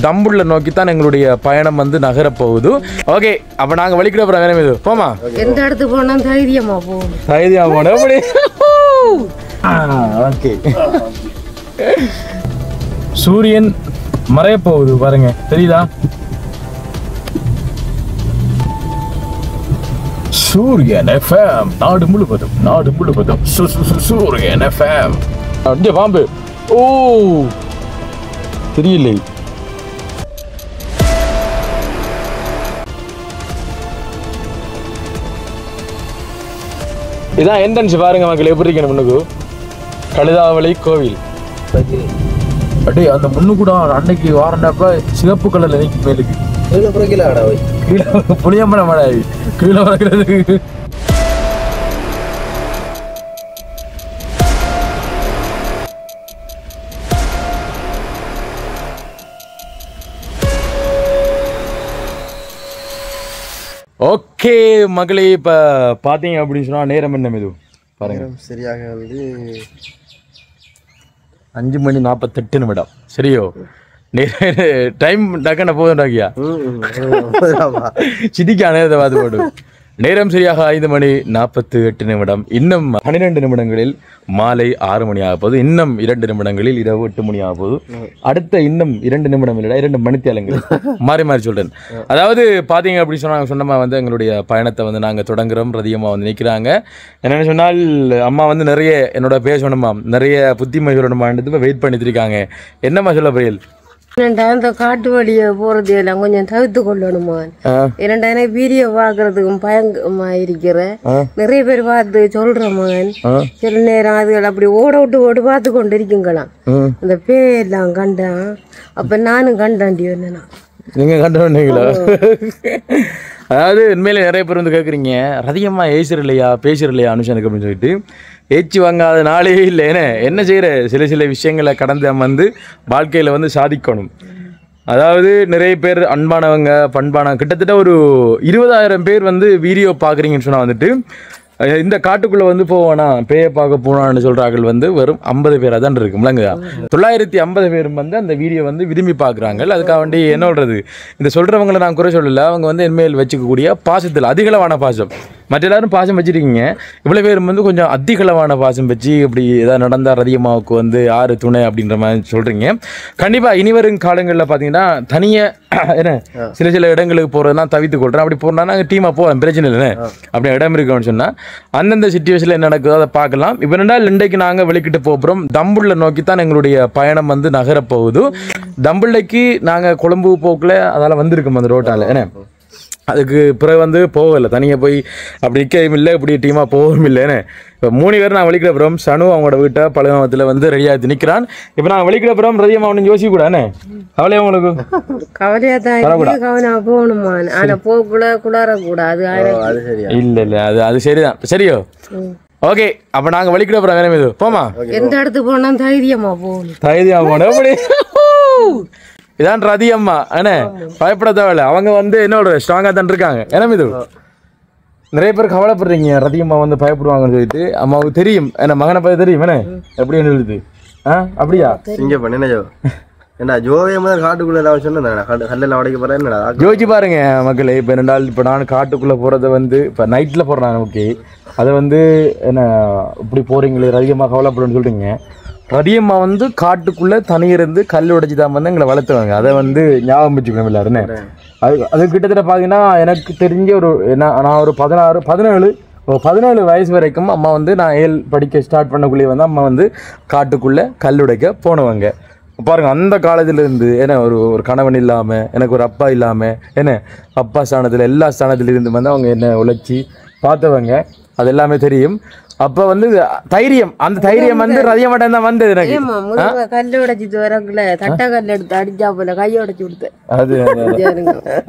தம்புள்ள நோக்கி தான் எங்களுடைய பயணம் வந்து நகரப்போகுது. ஓகே, அப்ப நாங்க வலிக்கிற பிரகாரம் இது போமா. எந்த இடத்துக்கு போனா தைரியமா போகணும். தைரியமா போன அப்படி. ஓகே. சூரியன் மறைய போகுது பாருங்க, தெரியுதா? சூரியன் எஃப்எம் நாடு முழுவதும் சூரியன் எஃப்எம். அப்படியே பாம்பு. ஓ தெரியலை. இதான் என்ட்ரன்ஸ் பாருங்க மக்கள், எப்படி இருக்கணும் முன்னுக்கு. கழுதாவளை கோவில். அப்படியே அந்த முன்னு கூட அன்னைக்கு வாரண்டப்ப சிவப்பு கலர்ல நிற்கும் மேலுக்கு. கீழே புளியம்பன மழை கீழே வளர்க்கறதுக்கு. ஓகே மகளே, இப்போ பார்த்தீங்க அப்படின்னு சொன்னால் நேரம் என்ன இது பாருங்க. சரியாக வந்து 5:48. சரியோ? டைம் டக்குன்னு போதும்டாக்கியா சிதிக்கா நேரத்தை பார்த்து போடு. நேரம் சரியாக 5:48. இன்னும் 12 நிமிடங்களில் மாலை 6 மணி ஆக போகுது. இன்னும் 2 நிமிடங்களில் இரவு 8 மணி ஆக போகுது. அடுத்த இன்னும் 2 நிமிடம் இல்லைடா, 2 மணித்தியாலங்கள் மாறி மாறி சொல்றேன். அதாவது பார்த்தீங்க அப்படி சொன்னமா வந்து எங்களுடைய பயணத்தை வந்து நாங்கள் தொடங்குறோம். ரதியம்மா வந்து நிற்கிறாங்க. என்னென்னு சொன்னால் அம்மா வந்து நிறைய என்னோட பேசணுமா, நிறைய புத்திமை சொல்லணுமான்றது வெயிட் பண்ணிட்டு இருக்காங்க. என்னம்மா சொல்ல புரியல்? அந்த காட்டு வழியை போறது எல்லாம் கொஞ்சம் தவிர்த்து கொள்ளணுமா. இரண்டாயிரம் வீடியோ பாக்குறதுக்கும் பயங்கரமா இருக்கிற நிறைய பேர் பார்த்து சொல்ற மகன். சில நேரம் அதுகள் அப்படி ஓட விட்டு பார்த்து கொண்டு இருக்குங்களாம். அந்த பேரெல்லாம் கண்டான். அப்ப நானும் கண்டாண்டி என்னன்னா நீங்க கண்டீங்களா? அதாவது உண்மையில நிறைய பேர் வந்து கேட்குறீங்க, ரதியம்மா ஏசுறலையா பேசுறலையா அனுஷனுக்கு அப்படின்னு சொல்லிட்டு. ஏச்சு வாங்காத நாளே இல்லை. என்ன செய்கிற சில விஷயங்களை கடந்து வந்து வாழ்க்கையில் வந்து சாதிக்கணும். அதாவது நிறைய பேர் அன்பானவங்க பண்பானவங்க கிட்டத்தட்ட ஒரு 20,000 பேர் வந்து வீடியோ பார்க்குறீங்கன்னு சொன்னால் வந்துட்டு இந்த காட்டுக்குள்ளே வந்து போவானா பேயை பார்க்க போனான்னு சொல்கிறார்கள் வந்து வெறும் 50 பேராக தான் இருக்கு. முழங்குதா 950 பேரும் வந்து அந்த வீடியோ வந்து விரும்பி பார்க்குறாங்க. அதுக்காக வேண்டி என்ன சொல்கிறது, இந்த சொல்கிறவங்களை நான் குறை சொல்லலை. அவங்க வந்து என்மேல் வச்சுக்கக்கூடிய பாசத்தில் அதிகளவான பாசம். மற்ற எல்லாரும் பாசம் வச்சுருக்கீங்க, இவ்வளோ பேரும் வந்து கொஞ்சம் அதிகளவான பாசம் வச்சு இப்படி ஏதாவது நடந்தால் ரதியம்மாவுக்கு வந்து யார் துணை அப்படின்ற மாதிரி சொல்கிறீங்க. கண்டிப்பாக இனி வரும் காலங்களில் பார்த்தீங்கன்னா தனியாக என்ன சில இடங்களுக்கு போகிறதுலாம் தவித்து கொள்கிறேன். அப்படி போகிறோம்னா நாங்கள் டீமாக போவோம், பிரச்சனை இல்லை. அப்படி இடம் இருக்குன்னு சொன்னால் அந்தந்த சிச்சுவேஷனில் என்ன நடக்குதோ அதை பார்க்கலாம். இப்போ ரெண்டால் இன்றைக்கு நாங்கள் வெளிக்கிட்டு போகிறோம். தம்புள்ள நோக்கி தான் எங்களுடைய பயணம் வந்து நகரப்போகுது. தம்புள்ளைக்கு நாங்கள் கொழும்பு போக்கில் அதால் வந்திருக்கோம் அந்த ரோட்டால். ஏன்னா அதுக்கு பிறகு வந்து போகலை, தனியாக போய் அப்படி நிற்கவும் இல்லை, இப்படி டீமாக போகவும் இல்லைன்னு. இப்போ 3 பேர் நான் வெளிக்கிற அப்புறம் சனு அவங்களோட வீட்டை பழகத்தில் வந்து ரெடியாக நிற்கிறான். இப்போ நான் வெளிக்கிற அப்புறம் ரதியம்மா ஒன்றும் யோசிக்க கூடாதுன்னு கவலையா உங்களுக்கு? கவலையா தான் கவனம் போகணுமா. ஆனால் போகக்கூட குளாரக்கூடாது. இல்லை இல்லை, அது சரிதான். சரியோ? ஓகே, அப்போ நாங்கள் வெளிக்கிற அப்புறம் வேற இது போமா. எந்த இடத்துக்கு போனா தைரியமா போகணும். தைரியமா போகணும். அப்படி இதான் ரதியம்மா. என்ன பயப்பட தேவையில்ல, அவங்க வந்து என்னோட ஸ்ட்ராங்காக தான் இருக்காங்க. ஏன்னா இது நிறைய பேர் கவலைப்படுறீங்க ரதியம்மா வந்து பயப்படுவாங்கன்னு சொல்லிட்டு. அம்மாவுக்கு தெரியும், என்ன மகனை பற்றி தெரியும். என்ன எப்படி சொல்லுது? அப்படியா இங்க பண்ண என்ன ஜோவே முதல் காட்டுக்குள்ள சொன்னேன் உடைக்க போறேன். என்னடா யோசிச்சு பாருங்க மக்களே. இப்போ 2 நாள் இப்போ நான் காட்டுக்குள்ளே போகிறத வந்து இப்போ நைட்டில் போடுறேன். ஓகே, அதை வந்து என்ன இப்படி போகிறீங்களே ரதியம்மா கவலைப்படுன்னு சொல்கிறீங்க. ரதியம்மா வந்து காட்டுக்குள்ளே தனியிருந்து கல் உடைச்சி தான் வந்து எங்களை வளர்த்துவாங்க. அதை வந்து ஞாபகம் வச்சுக்கணும் எல்லாருன்னு. அது கிட்டத்தட்ட பார்த்தீங்கன்னா எனக்கு தெரிஞ்ச ஒரு நான் ஒரு 17 வயசு வரைக்கும் அம்மா வந்து நான் 7 படிக்க ஸ்டார்ட் பண்ணக்குள்ளேயே வந்து அம்மா வந்து காட்டுக்குள்ளே கல் உடைக்க போனவங்க. பாருங்கள், அந்த காலத்திலேருந்து ஏன்னா ஒரு கணவன் இல்லாமல், எனக்கு ஒரு அப்பா இல்லாமல், என்ன அப்பா ஸ்தானத்தில் எல்லா ஸ்தானத்திலிருந்து வந்து அவங்க என்ன உழைச்சி பார்த்தவங்க. அது எல்லாமே தெரியும். அப்போ வந்து தைரியம், அந்த தைரியம் வந்து ரதிய மட்டும் தான் வந்தது எனக்கு. கல்லு உடைச்சிட்டு வரக்குள்ள தட்டை கல் எடுத்து அடிச்சா போல கையை உடைச்சு கொடுத்தேன்.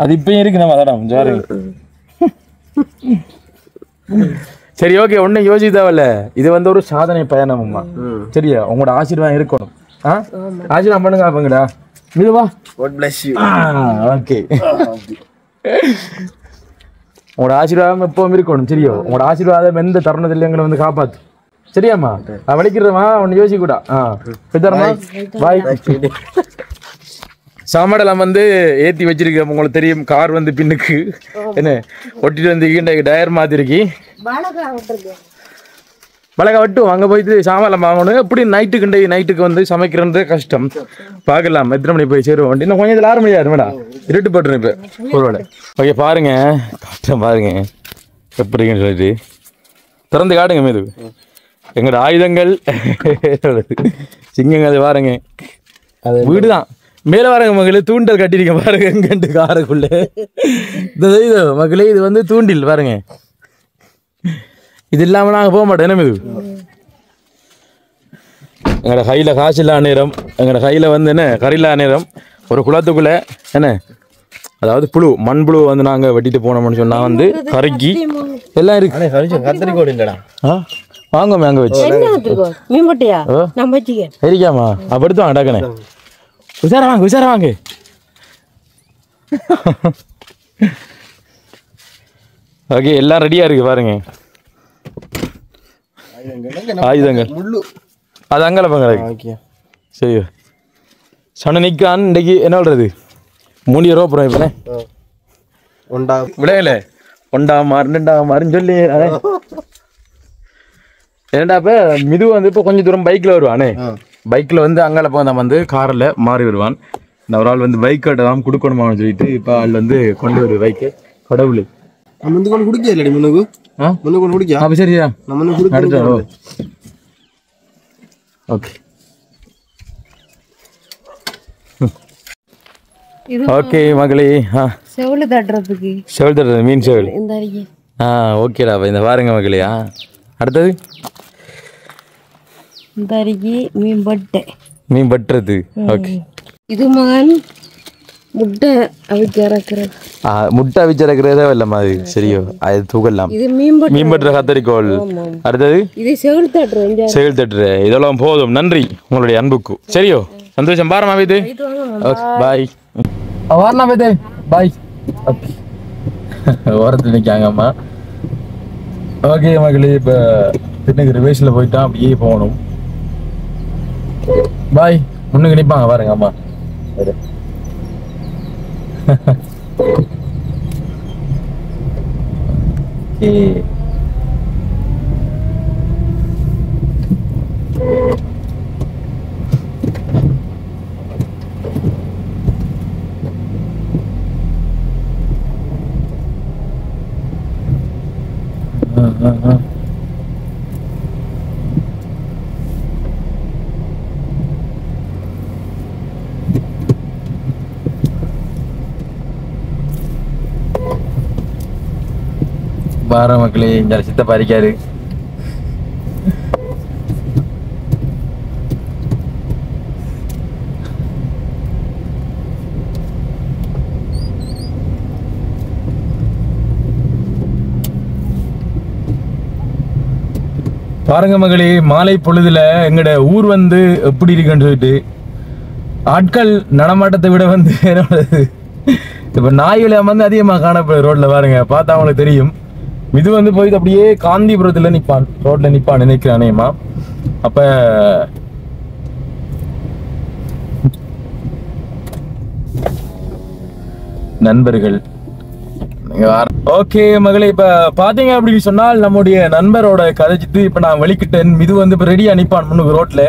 அது இப்பயும் இருக்கு. நம்ம அதான் சரி, ஓகே, ஒன்றும் யோசிக்க தேவையில்ல. இது வந்து ஒரு சாதனை பயணம்மா. சரியா? உங்களோட ஆசீர்வாதம் இருக்கணும். ஆசீர்வாதம் பண்ணுங்க. அப்பங்கடா இதுவா. ஓகே, உங்களோட ஆசீர்வாதம் எப்பவும் இருக்கணும். சரியோ? உங்களோட ஆசீர்வாதம் எந்த தருணத்தில் எங்களை வந்து காப்பாத்து. சரியாம்மா? வலிக்கிறமா ஒன்று யோசிக்க கூடா. பாய். சாமாடெல்லாம் வந்து ஏற்றி வச்சிருக்கேன். உங்களுக்கு தெரியும் கார் வந்து பின்னுக்கு என்ன ஒட்டிட்டு வந்து டயர் மாத்திருக்கி மிளகா வெட்டும். அங்கே போயிட்டு சாமான் வாங்கணும். எப்படி நைட்டுக்கு வந்து சமைக்கிறது கஷ்டம். பார்க்கலாம் எத்தனை மணி போய் சேருவோம். வண்டி இன்னும் கொஞ்சம் 6 மணி ஆயிரும் மேடம். இருட்டு போட்டுரும் இப்போ ஒரு வேலை. ஓகே பாருங்க கஷ்டம் பாருங்க எப்படின்னு சொல்லிட்டு திறந்து காட்டுங்க மீது எங்களோட ஆயுதங்கள் சிங்கங்க. அது பாருங்க அது வீடு தான். மேலே வரங்க மகளே தூண்டல் கட்டிருக்க பாருங்க எங்கண்டு காருக்குள்ள இது மகளே இது வந்து தூண்டில் பாருங்க. இது இல்லாமல் நாங்கள் போக மாட்டோம். என்ன இது எங்களோட கையில் காசு இல்லா நேரம், எங்களோட கையில் வந்து என்ன கறியில்லா நேரம் ஒரு குளத்துக்குள்ளே என்ன அதாவது மண்புழு வந்து நாங்கள் வெட்டிட்டு போனோம்னு சொன்னால் வந்து கறிக்கி எல்லாம் இருக்கு. கத்திரிக்கோடு இல்லைடா. வாங்க அங்கே வச்சு சரிக்காமா அப்போ எடுத்து வாங்க டக்குனே. உசார வாங்க ஓகே எல்லாம் ரெடியாக இருக்குது பாருங்க ஆயுதங்கள். அது அங்கே பங்க சரி சொன்ன நிற்கான் இன்றைக்கு என்ன சொல்கிறது 3 ரூபா போகிறோம் இப்போனே விளையல 1ஆம் மாறு 2ஆம் மாறுன்னு சொல்லி ஏன்டா இப்போ மிது வந்து இப்போ கொஞ்சம் தூரம் பைக்கில் வருவானே. பைக்கில் வந்து அங்கே போய் நம்ம வந்து காரில் மாறி வருவான். இந்த ஒரு ஆள் வந்து பைக் கட்டலாம் கொடுக்கணுமான்னு சொல்லிட்டு இப்போ ஆள் வந்து கொண்டு வருது பைக்கு கடவுள் முன்னுக்கு கொண்டு குடிக்க இல்லடி முன்னுக்கு கொண்டு குடிக்க அப்போ சரியா நம்ம அடுத்த ஓகே ஓகே மகளே. செவல் தட்டுறதுக்கு செவல் தட்டுறது மீன் செவல். ஓகேடா இந்த பாருங்க மகளே. அடுத்தது இந்த அருகே மீன் பட்டுறது. ஓகே இது மகன் முட்டை அவிச்சு இறக்குறது. முட்டை அவிச்சு இறக்குறதே இல்லைம்மா அது சரியோ அது தூக்கலாம். இது மீன் பட்டுற கத்தரிக்கோள். அடுத்தது இது செவல் தட்டுற. இதெல்லாம் போதும். நன்றி உங்களுடைய அன்புக்கு. சரியோ சந்தோஷம். பாருமா இது பாய் வாரணா பேதே பாய். ஓகே ஓரத்தில் நிற்காங்கம்மா. ஓகே மகளே இப்போ திண்ணுக்கு ரிவேஷில் போயிட்டான் அப்படியே போகணும். பாய் முன்னுக்கு நிற்பாங்க பாருங்க அம்மா. ஓகே பார மக்களே இங்க சித்தப்பா இருக்காரு. பாருங்க மகளே மாலை பொழுதுல எங்கட ஊர் வந்து எப்படி இருக்குன்னு சொல்லிட்டு ஆட்கள் நடமாட்டத்தை விட வந்து இப்ப நாய்களை வந்து அதிகமா காணப்படுது ரோட்ல. பாருங்க பார்த்தா அவங்களுக்கு தெரியும். இது வந்து போய் அப்படியே காந்திபுரத்துல நிப்பான் ரோட்ல நிப்பான் நினைக்கிறானேமா. அப்ப நண்பர்கள் ஓகே மகளே இப்ப பாத்தீங்க அப்படின்னு சொன்னால் நம்முடைய நண்பரோட கதைச்சிட்டு இப்ப நான் வெளிக்கிட்டேன். இது வந்து இப்ப ரெடியா நிப்பான் முன்னுக்கு ரோட்ல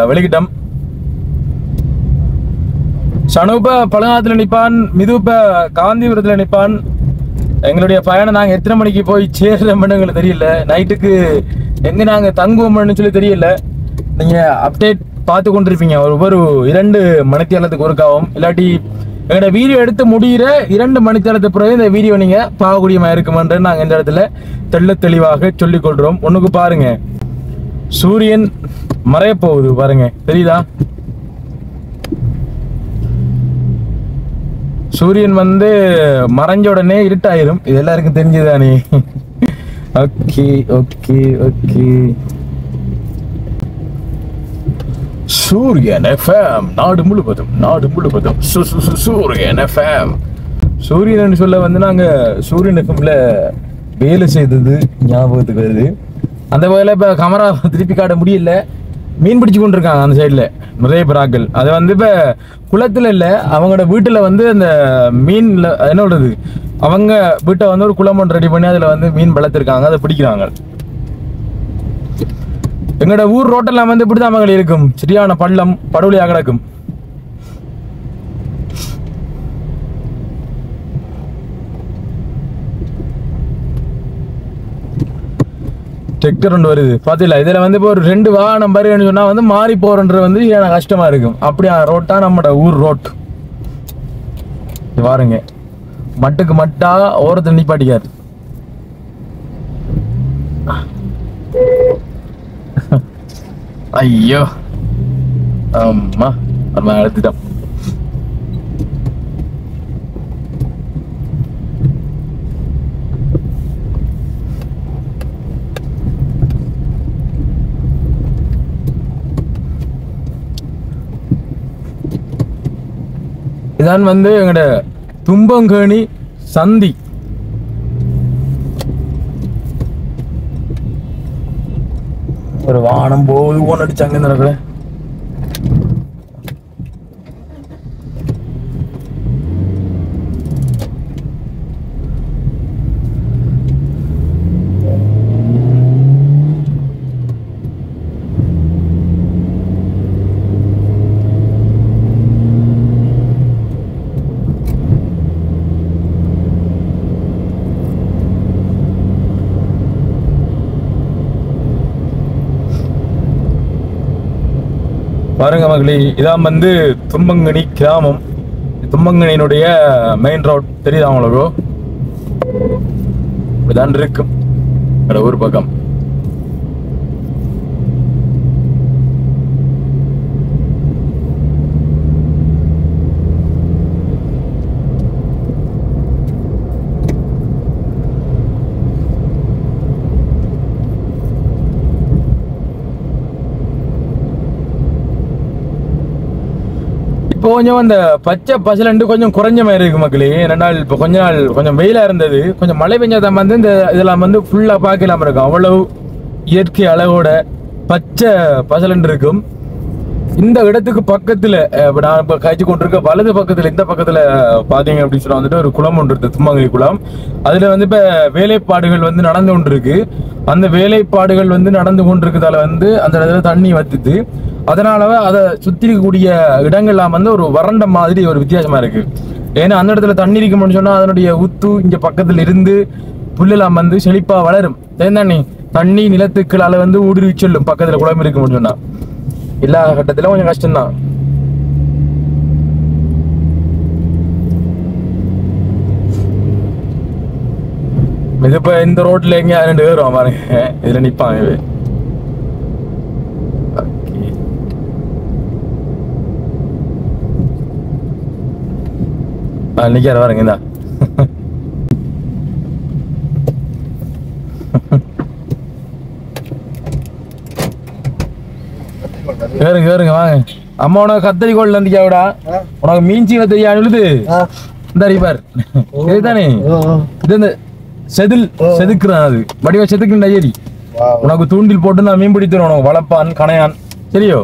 வெளிக்கிட்டம். சனுப்ப பழங்காலத்துல நிப்பான், மிதுப்ப காந்திபுரத்துல நிப்பான். எங்களுடைய பயணம் நாங்க எத்தனை மணிக்கு போய் சேர்றோம்னு எங்களுக்கு தெரியல. நைட்டுக்கு எங்க நாங்க தங்குவோம்னு சொல்லி தெரியல. நீங்க அப்டேட் பார்த்து கொண்டிருப்பீங்க ஒவ்வொரு 2 மணித்தியாலத்துக்கு ஒருக்காவும். இல்லாட்டி எங்களோட வீடியோ எடுத்து முடிகிற 2 மணித்தியாலத்துக்கு பிறகு இந்த வீடியோ நீங்க பார்க்கக்கூடியமா இருக்குமென்று நாங்க இந்த இடத்துல தெள்ள தெளிவாக சொல்லிக் கொள்றோம். ஒண்ணுக்கு பாருங்க சூரியன் மறைய போகுது பாருங்க தெரியுதா? சூரியன் வந்து மறைஞ்ச உடனே இருட்டாயிரும். இது எல்லாருக்கும் தெரிஞ்சுதானே? Okay okay okay. Suryan FM நாடு முழுவதும் சூரியன் எஃப்எம். சூரியன் சொல்ல வந்து நாங்க சூரியன் எஃப்எம்ல வேலை செய்தது ஞாபகத்துக்கு வருது. அந்த வகையில் இப்போ கேமரா திருப்பி காட்ட முடியல. மீன் பிடிச்சு கொண்டு இருக்காங்க அந்த சைடில் நிறைய பிராக்கள். அது வந்து இப்போ குளத்தில் இல்லை, அவங்களோட வீட்டில் வந்து அந்த மீனில் என்ன சொல்றது, அவங்க வீட்டை வந்து ஒரு குளம் ஒன்று ரெடி பண்ணி அதில் வந்து மீன் வளர்த்துருக்காங்க, அதை பிடிக்கிறாங்க. எங்களோட ஊர் ரோட்டெல்லாம் வந்து இப்படிதான் மகள் இருக்கும், சரியான பள்ளம் படுகொலியாக கிடக்கும். டிராக்டர் ஒன்று வருது பார்த்தீங்களா. இதில் வந்து இப்போ ஒரு 2 வாகனம் வருன்னு சொன்னால் வந்து மாறி போகிறன்றது வந்து எனக்கு கஷ்டமாக இருக்கும். அப்படியா ரோட்டா நம்மளோட ஊர் ரோட் பாருங்க, மட்டுக்கு மட்டா ஓரத்தை நிப்பாட்டிக்காரு. ஐயோ ஆமா நம்ம எடுத்துட்டோம். இதான் வந்து எங்கட தும்பங்கேணி சந்தி. ஒரு வானம் போது ஓன் அடிச்சாங்க இந்த இடத்துல. பாருங்க மகளே, இதான் வந்து தும்பங்கனி கிராமம். தும்பங்கனியினுடைய மெயின் ரோட் தெரியுதா உங்களுக்கு? இதான் இருக்கும் ஊர் பக்கம். இப்போ கொஞ்சம் அந்த பச்சை பசலண்டு கொஞ்சம் குறைஞ்ச மாதிரி இருக்கு மக்களே. 2 நாள் இப்போ கொஞ்ச நாள் கொஞ்சம் வெயிலா இருந்தது, கொஞ்சம் மழை பெஞ்சாதான் வந்து இந்த இதெல்லாம் வந்து ஃபுல்லா பார்க்கலாம் இருக்கும். அவ்வளவு இயற்கை அழகோட பச்சை பசலண்டு இருக்கும். இந்த இடத்துக்கு பக்கத்துல நான் இப்போ காய்ச்சி கொண்டிருக்க வலது பக்கத்துல இந்த பக்கத்துல பாத்தீங்க அப்படின்னு சொன்னா வந்துட்டு ஒரு குளம் ஒன்று இருக்கு, தும்பங்கனி குளம். அதுல வந்து இப்ப வேலைப்பாடுகள் வந்து நடந்து கொண்டு இருக்கு. அந்த வேலைப்பாடுகள் வந்து நடந்து கொண்டிருக்கிறதால வந்து அந்த இடத்துல தண்ணி வத்துது. அதனால அதை சுத்தி இருக்கக்கூடிய இடங்கள்லாம் வந்து ஒரு வறண்ட மாதிரி ஒரு வித்தியாசமா இருக்கு. ஏன்னா அந்த இடத்துல தண்ணி இருக்கும்னு சொன்னா அதனுடைய உத்து இங்க பக்கத்துல இருந்து புல்லெல்லாம் வந்து செழிப்பா வளரும். தேந்தாண்ணி தண்ணி நிலத்துக்களால வந்து ஊடுருவி செல்லும் பக்கத்துல குளம் இருக்கும்னு சொன்னா. எல்லா கட்டத்திலும் கொஞ்சம் கஷ்டம்தான். இது இப்ப இந்த ரோட்ல எங்க 2 பேரும் பாருங்க இதுல நிப்பாங்க. நிக்கார பாருங்க இந்தா. கேருங்க கேருங்க வாங்க. அம்மா உனக்கு கத்தரி கோல்ல இருந்துக்காவிடா, உனக்கு மீன்சி தெரியா அழுது இந்த அறிவார் இதுதானே. இது இந்த செதில் செதுக்குறான், அது வடிவா செதுக்குண்டா. சரி உனக்கு தூண்டில் போட்டு நான் மீன் பிடித்துறோம், உனக்கு வளப்பான் கணையான் சரியோ.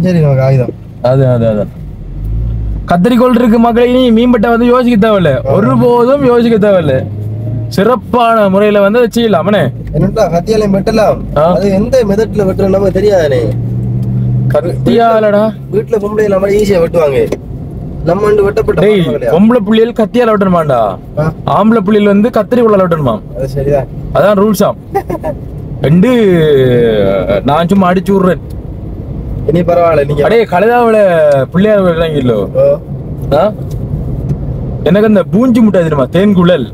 சரி அது அது அதான் கத்தரிக்கோள் இருக்கு மக்களை. நீ மீன்பட்ட வந்து யோசிக்க தேவையில்ல, ஒருபோதும் யோசிக்க தேவையில்ல. சிறப்பான முறையில வந்து செய்யலாமனே. என்னடா கத்தியால வெட்டலாம், அது எந்த மெத்தட்ல வெட்டுற நமக்கு தெரியாதே. கத்தியாலடா வீட்டுல பொம்பளை இல்லாம ஈஸியா வெட்டுவாங்க. நம்ம வந்து வெட்டப்பட்ட பொம்பளை புள்ளியல் கத்தியால வெட்டணுமாண்டா, ஆம்பளை புள்ளியல் வந்து கத்திரிக்கோளால வெட்டணுமா. அது சரிதான், அதான் ரூல்ஸா. ரெண்டு நான் சும்மா அடிச்சு விடுறேன். இனி பரவாயில்ல. நீங்க அடே கழுதாவில பிள்ளையார் வைக்கிறாங்கல்ல, எனக்கு அந்த பூஞ்சி முட்டை தெரியுமா, தேன்குழல்.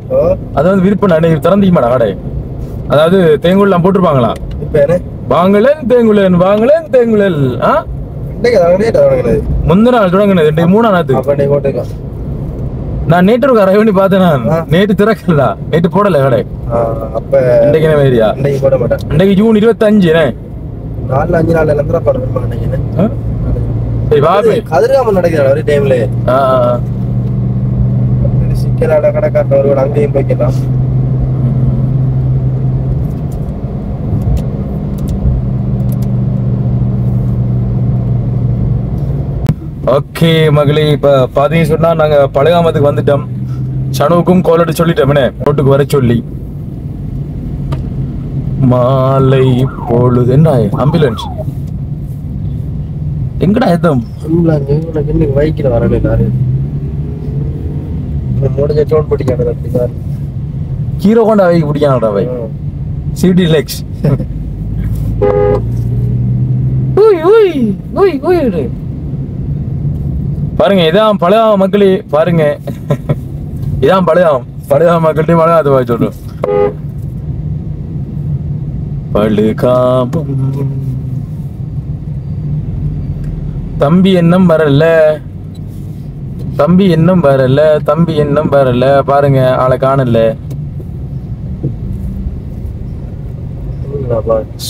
அதை வந்து விருப்பம் திறந்திக்க மாட்டா கடை. அதாவது தேங்குழல் போட்டிருப்பாங்களா, வாங்கலன் தேங்குழல் வாங்கலன் தேங்குழல். முந்தின நாள் தொடங்கினது 3ஆம் நாத்து. நான் நேற்று கரை பண்ணி பார்த்தேன். நான் நேற்று திறக்கலடா, நேற்று போடல கடை. இன்றைக்கு என்ன மாதிரியா, இன்றைக்கு ஜூன் 25. 4-5 நாள் கதிர்காமம் நடக்கிறாள் டைம்ல. சிக்கலாட கடைக்காரர் அங்கேயும் போய்க்கலாம். ஓகே மகளே, இப்ப பாத்தீங்க சொன்னா நாங்க பழகாமத்துக்கு வந்துட்டோம். சனுவுக்கும் கோலட்டு சொல்லிட்டோம்னே ரோட்டுக்கு வர சொல்லி. மாலை பொழுது என்ன ஆம்புலன்ஸ் எங்கடா ஏத்தம் பைக்கில் வரல முடிஞ்ச டோன் பிடிக்கான ஹீரோ கொண்டா வைக்க பிடிக்கானடா வை சிடி லெக்ஸ். பாருங்க இதான் பழகாம மக்களே, பாருங்க இதான் பழகாம மக்கள்கிட்ட பழகாத வாய் சொல்றோம். பழுகாமம் தம்பி என்னும் வரல, தம்பி என்னும் வரல, தம்பி என்னும் வரல. பாருங்க ஆளை காணல.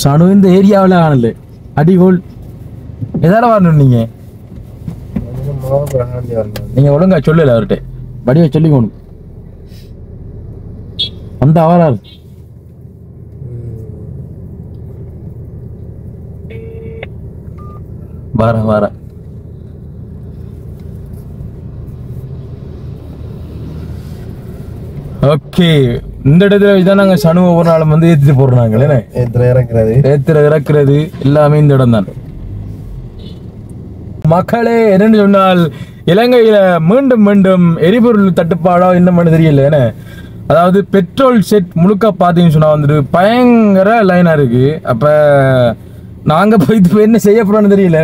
சனு இந்த ஏரியாவில் காணல. அடிகோல் எதால வரணும் நீங்க? நீங்க ஒழுங்கா சொல்லல அவர்கிட்ட, படிவ சொல்லிக்கணும். அந்த அவரால் வர ஓகே. இந்த இடத்துல இதான் நாங்க சனு ஒவ்வொரு நாளும் வந்து ஏத்திட்டு போடுறாங்களே, இறக்குறது எல்லாமே இந்த இடம் தான். மக்களே என்னன்னு சொன்னால், இலங்கையில மீண்டும் மீண்டும் எரிபொருள் தட்டுப்பாடோ என்ன தெரியல. ஏன்னா அதாவது பெட்ரோல் செட் முழுக்க பாத்தீங்கன்னு சொன்னா வந்துட்டு பயங்கர லைனா இருக்கு. அப்ப நாங்க போய் இப்ப என்ன செய்ய போறோம்னு தெரியல.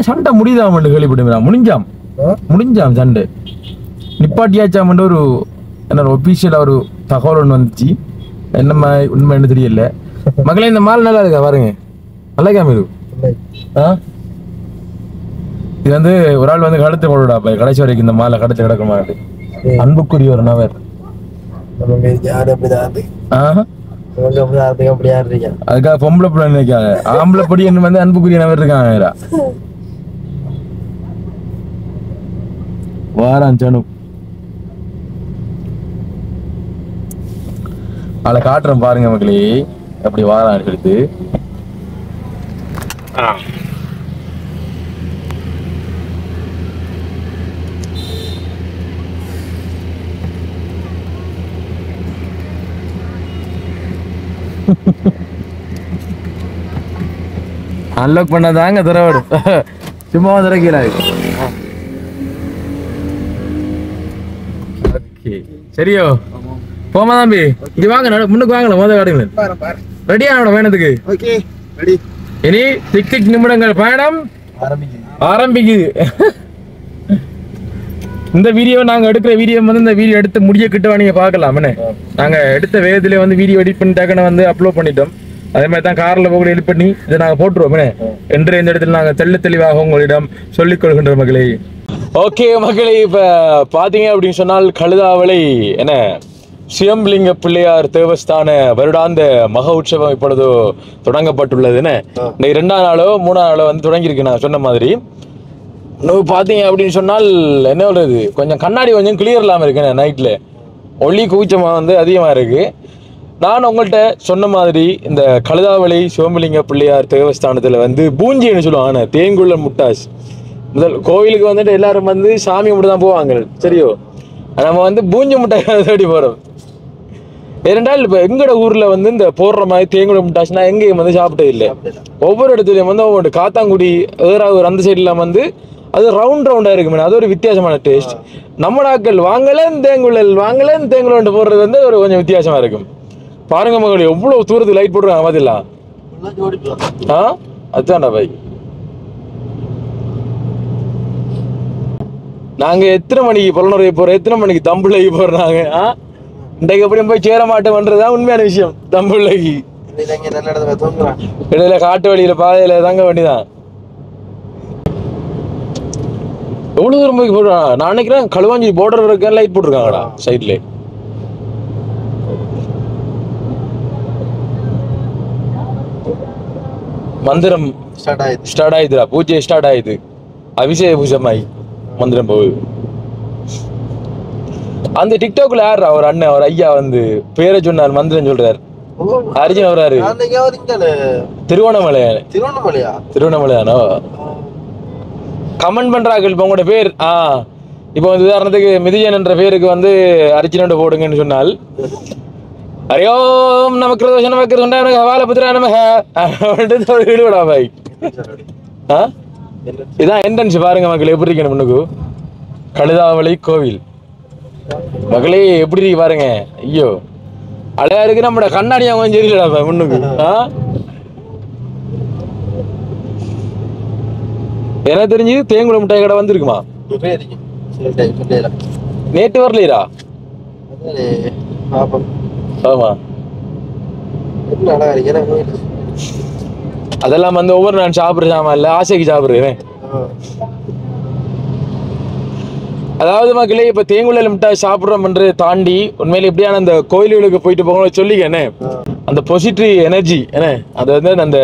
சண்டை முடியுதாம் கேள்விப்பட்டு முடிஞ்சாம் சண்டை நிப்பாட்டியாச்சாம ஒரு என்ன ஒபிஷியலா ஒரு தகவல் ஒன்று வந்துச்சு. என்ன உண்மைன்னு தெரியல. மக்களே இந்த மால் நல்லா இருக்கா பாருங்க, நல்லா கேமரு. இது வந்து ஒரு ஆள் வந்து கழுத்து போடுடா கடைசி வரைக்கும் இந்த மாலை கடைச்சு கிடக்க மாட்டு. அன்புக்குரிய ஒரு நபர். அதுக்காக பொம்பளை பிள்ளை நினைக்காங்க, ஆம்பளை படி என்ன வந்து அன்புக்குரிய நபர் இருக்காங்க. வாரான் சனு அவளை காட்டுறேன் பாருங்க மக்களே, அப்படி வாரான் எடுத்து. அன்லாக் பண்ணாதாங்க தரவாடு, சும்மா திறக்கல. சரியோ போமா தம்பி, இங்க வாங்க, முன்னுக்கு வாங்கல மொதல் காடுங்களேன். ரெடியா பயணத்துக்கு? இனி டிக் நிமிடங்கள் பயணம் ஆரம்பிக்குது. இந்த வீடியோ நாங்க எடுக்கிற வீடியோ வந்து இந்த வீடியோ எடுத்து முடிய கிட்ட நீங்க பாக்கலாம். நாங்க எடுத்த வேகத்திலே வந்து வீடியோ எடிட் பண்ணிட்டாக்க வந்து அப்லோட் பண்ணிட்டோம். அதே மாதிரி தான் கார்ல போக எடிட் பண்ணி இதை நாங்க போட்டுருவோம். என்று இந்த இடத்துல நாங்க தெளிவாக உங்களிடம் சொல்லிக் கொள்கின்ற மகளே. ஓகே மக்களே, இப்ப பாத்தீங்க அப்படின்னு சொன்னால் கழுதாவளை என்ன சுயம்பலிங்க பிள்ளையார் தேவஸ்தான வருடாந்த மக உற்சவம் இப்பொழுது தொடங்கப்பட்டுள்ளது. இந்த 2ஆம் நாளோ 3ஆம் நாளோ வந்து தொடங்கியிருக்கு. நான் சொன்ன மாதிரி பாத்தீங்க அப்படின்னு சொன்னால் என்ன சொல்றது, கொஞ்சம் கண்ணாடி கொஞ்சம் கிளியர் இல்லாம இருக்கு. நைட்ல ஒளி கூச்சமா வந்து அதிகமா இருக்கு. நான் உங்கள்கிட்ட சொன்ன மாதிரி இந்த கழுதாவளை சிவம்பலிங்க பிள்ளையார் தேவஸ்தானத்துல வந்து பூஞ்சின்னு சொல்லுவாங்க, தேங்குள்ள முட்டாஸ். முதல் கோவிலுக்கு வந்துட்டு எல்லாரும் வந்து சாமி மட்டும் தான் போவாங்க. சரியோ, நம்ம வந்து பூஞ்சி முட்டாய் தேடி போறோம். ஏனென்றால் இப்ப எங்கட ஊர்ல வந்து இந்த போடுற மாதிரி தேங்குள்ள முட்டாஸ்னா எங்கேயும் வந்து சாப்பிட்டது இல்லை. ஒவ்வொரு இடத்துலயும் வந்து அவங்க காத்தாங்குடி ஏறாவூர் அந்த சைட்ல வந்து அது ரவுண்டா இருக்குமே, அது ஒரு வித்தியாசமான டேஸ்ட். நம்ம நாட்கள் வாங்கலன்னு தேங்குள்ளல் போடுறது வந்து ஒரு கொஞ்சம் வித்தியாசமா இருக்கும். பாருங்க மகள், எவ்வளவு தூரத்துக்கு லைட் போட்டுருக்காங்க பாத்தீங்களா? அதுதான்டா பாய். நாங்க எத்தனை மணிக்கு புலனுரைய போறோம், எத்தனை மணிக்கு தம்புள்ளைக்கு போறாங்க. இன்றைக்கு எப்படியும் போய் சேர மாட்டேன்றதுதான் உண்மையான விஷயம். தம்புள்ளைக்கு இடையில காட்டு வழியில பாதையில தங்க வேண்டிதான். எவ்வளவு தூரம் போய் போடுறாங்க. நான் நினைக்கிறேன் களுவாஞ்சி போர்டர் வரைக்கும் லைட் போட்டிருக்காங்கடா சைட்ல. மந்திரம் ஸ்டார்ட் ஆயிடுதுடா, பூஜை ஸ்டார்ட் ஆயிடுது. அபிஷேக பூஜமாயி மந்திரம் போகுது. அந்த டிக்டாக்ல யாரா ஒரு அண்ணன் ஒரு ஐயா வந்து பேரை சொன்னார், மந்திரம் சொல்றாரு. அர்ஜுன் வராரு. திருவண்ணாமலையானோ கமெண்ட் பண்றாங்க இப்போ உங்களோட பேர் இப்போ வந்து உதாரணத்துக்கு மிதியன் என்ற பேருக்கு வந்து அரிச்சினோட போடுங்கன்னு சொன்னால் ஹரியோம் நமக்கு நமக்கு எனக்கு ஹவால புத்திரா நமக ஈடுபடா பாய். இதான் என்ட்ரன்ஸ் பாருங்க மக்கள் எப்படி இருக்கணும் முன்னுக்கு. கழுதாவளை கோவில் மகளே எப்படி இருக்கு பாருங்க. ஐயோ அழகா இருக்கு. நம்மட கண்ணாடி அவன் சரியில்லடா முன்னுக்கு. எனக்கு தெரிஞ்சு தேங்குளம் மிட்டாய் கடை வந்துருக்குமா? நேற்று வரலீரா? ஆமா அதெல்லாம் வந்து ஒவ்வொரு நான் சாப்பிடுறேன் இல்ல ஆசைக்கு சாப்பிடுறேன். அதாவது மக்களே இப்ப தேங்குள்ள மிட்டாய் சாப்பிடுறோம்ன்றது தாண்டி உண்மையில எப்படியான அந்த கோயில்களுக்கு போயிட்டு போகணும் சொல்லிக்கண்ணே. அந்த பாசிட்டிவ் எனர்ஜி என்ன அது வந்து அந்த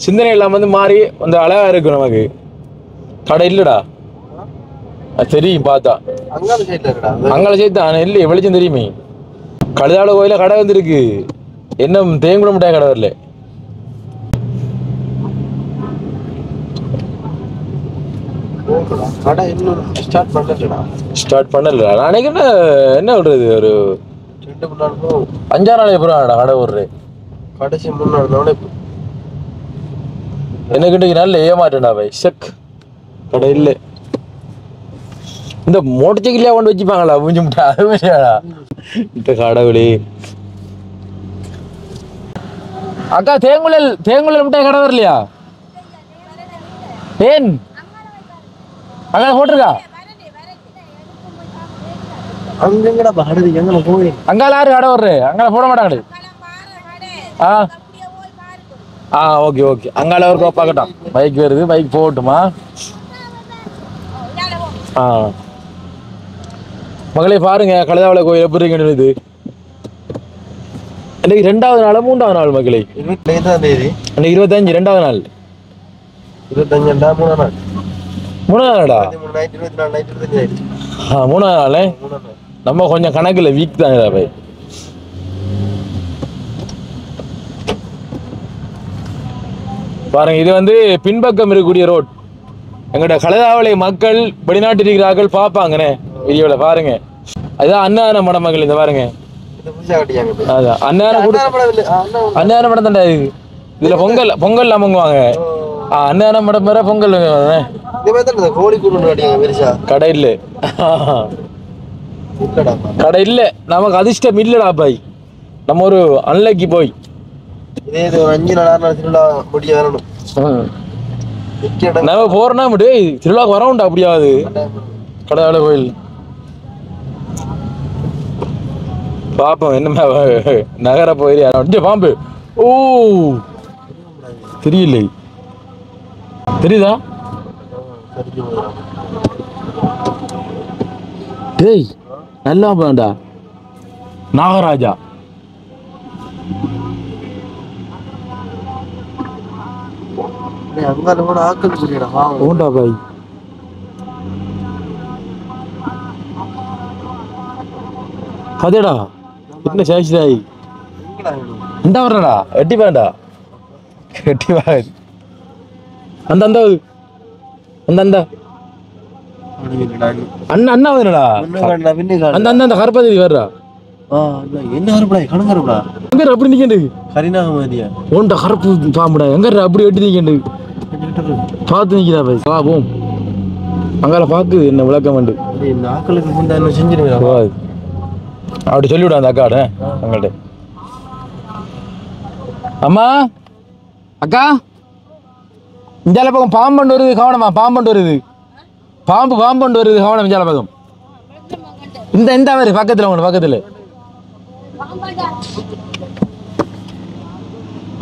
சிந்தனை எல்லாம் வந்து மாறி அந்த அழகா இருக்கும் நமக்கு. கடை இல்லடா தெரியும் பார்த்தா அங்கால சேர்த்தா இல்லையே வெளிச்சம் தெரியுமே. கழுதாவளை கோயில கடை வந்துருக்கு. என்ன தேங்குளம் மிட்டாய் கடை வரல. ஸ்டார்ட் பண்ணல. நாளைக்கு என்ன விடுறது ஒரு 5-6 நாளைக்கு அப்புறம் கடை விடுறது. கடைசி 3 நாள் எனக்கு நல்ல ஏமாட்டேன்டா பாய். செக் கடை இல்லை. இந்த மோட்டர் சைக்கிள்லயா கொண்டு வச்சுப்பாங்களா மூஞ்சி முட்டை அதுமாதிரியாடா இந்த கடவுளே. அக்கா தேங்குழல் மிட்டாய் கடை வரலையா? ஏன் அங்க போட்டிருக்கா? அங்கால யாரு கடை வர்ற? அங்கால போட மாட்டாங்க. ஓகே ஓகே அங்கால ஒரு பார்க்கட்டும். பைக் வருது பைக் போகட்டுமா? மகளே பாருங்க கழுதாவளை கோயில் எப்படி இருக்குன்னு. இன்னைக்கு 2வது நாள் 3வது நாள் மகளே? 25ஆம் தேதி. இன்னைக்கு 25 2வது நாள். 25 3வது நாளா? 3வது நாள். நம்ம கொஞ்சம் கணக்குல வீக் தான் பாய். பாருங்க இது வந்து பின்பக்கம் இருக்கக்கூடிய ரோட். எங்கட கழுதாவளை மக்கள் வெளிநாட்டு இருக்கிறார்கள் பார்ப்பாங்கண்ணே வீடியோல பாருங்க. அதுதான் அன்னதான மடம் மகள். இந்த பாருங்க அதான் அன்னதான மடம் தாண்டா இது. இதுல பொங்கல் அமங்குவாங்க. அன்னதான மடம் வேற பொங்கல் கடை இல்ல. கடை இல்ல நமக்கு அதிர்ஷ்டம் இல்லடா பாய். நம்ம ஒரு அன்லக்கி போய் நம்ம போறோம்னா மட்டும் திருவிழாக்கு வரவுண்டா அப்படியாவது கழுதாவளை கோயில் பாப்போம். என்ன நகர போயிரு பாம்பு. ஓ தெரியல தெரியுதா? டேய் நல்லா பாண்டா நாகராஜா. ஓண்டா பாய் அதேடா என்ன சேஷிதாய் இந்த வரடா எட்டி வேண்டா எட்டி வா. அந்த அந்த அந்த அந்த அண்ணா அண்ணா வருடா. அந்த அந்த அந்த கருப்பதி வர்றா. என்ன கருப்படா கணங்கருப்படா எங்க அப்படி நிக்கண்டு கரிநாகமதியா ஓண்ட கருப்பு பாம்புடா எங்க அப்படி வெட்டி நிக்கண்டு பார்த்து நிக்கிறா பாய். வா போம் அங்கால பாக்கு என்ன விளக்கம் உண்டு. நாக்களுக்கு முந்தா என்ன செஞ்சிருவேன் அப்படி சொல்லிவிட அந்த அக்காட அவங்கள்ட்ட. அம்மா அக்கா இஞ்சால பக்கம் பாம்பண்டு வருது கவனமா. பாம்பண்டு வருது பாம்பண்டு வருது கவனம். இஞ்சால பக்கம் இந்த வருது பக்கத்துல உங்க பக்கத்துல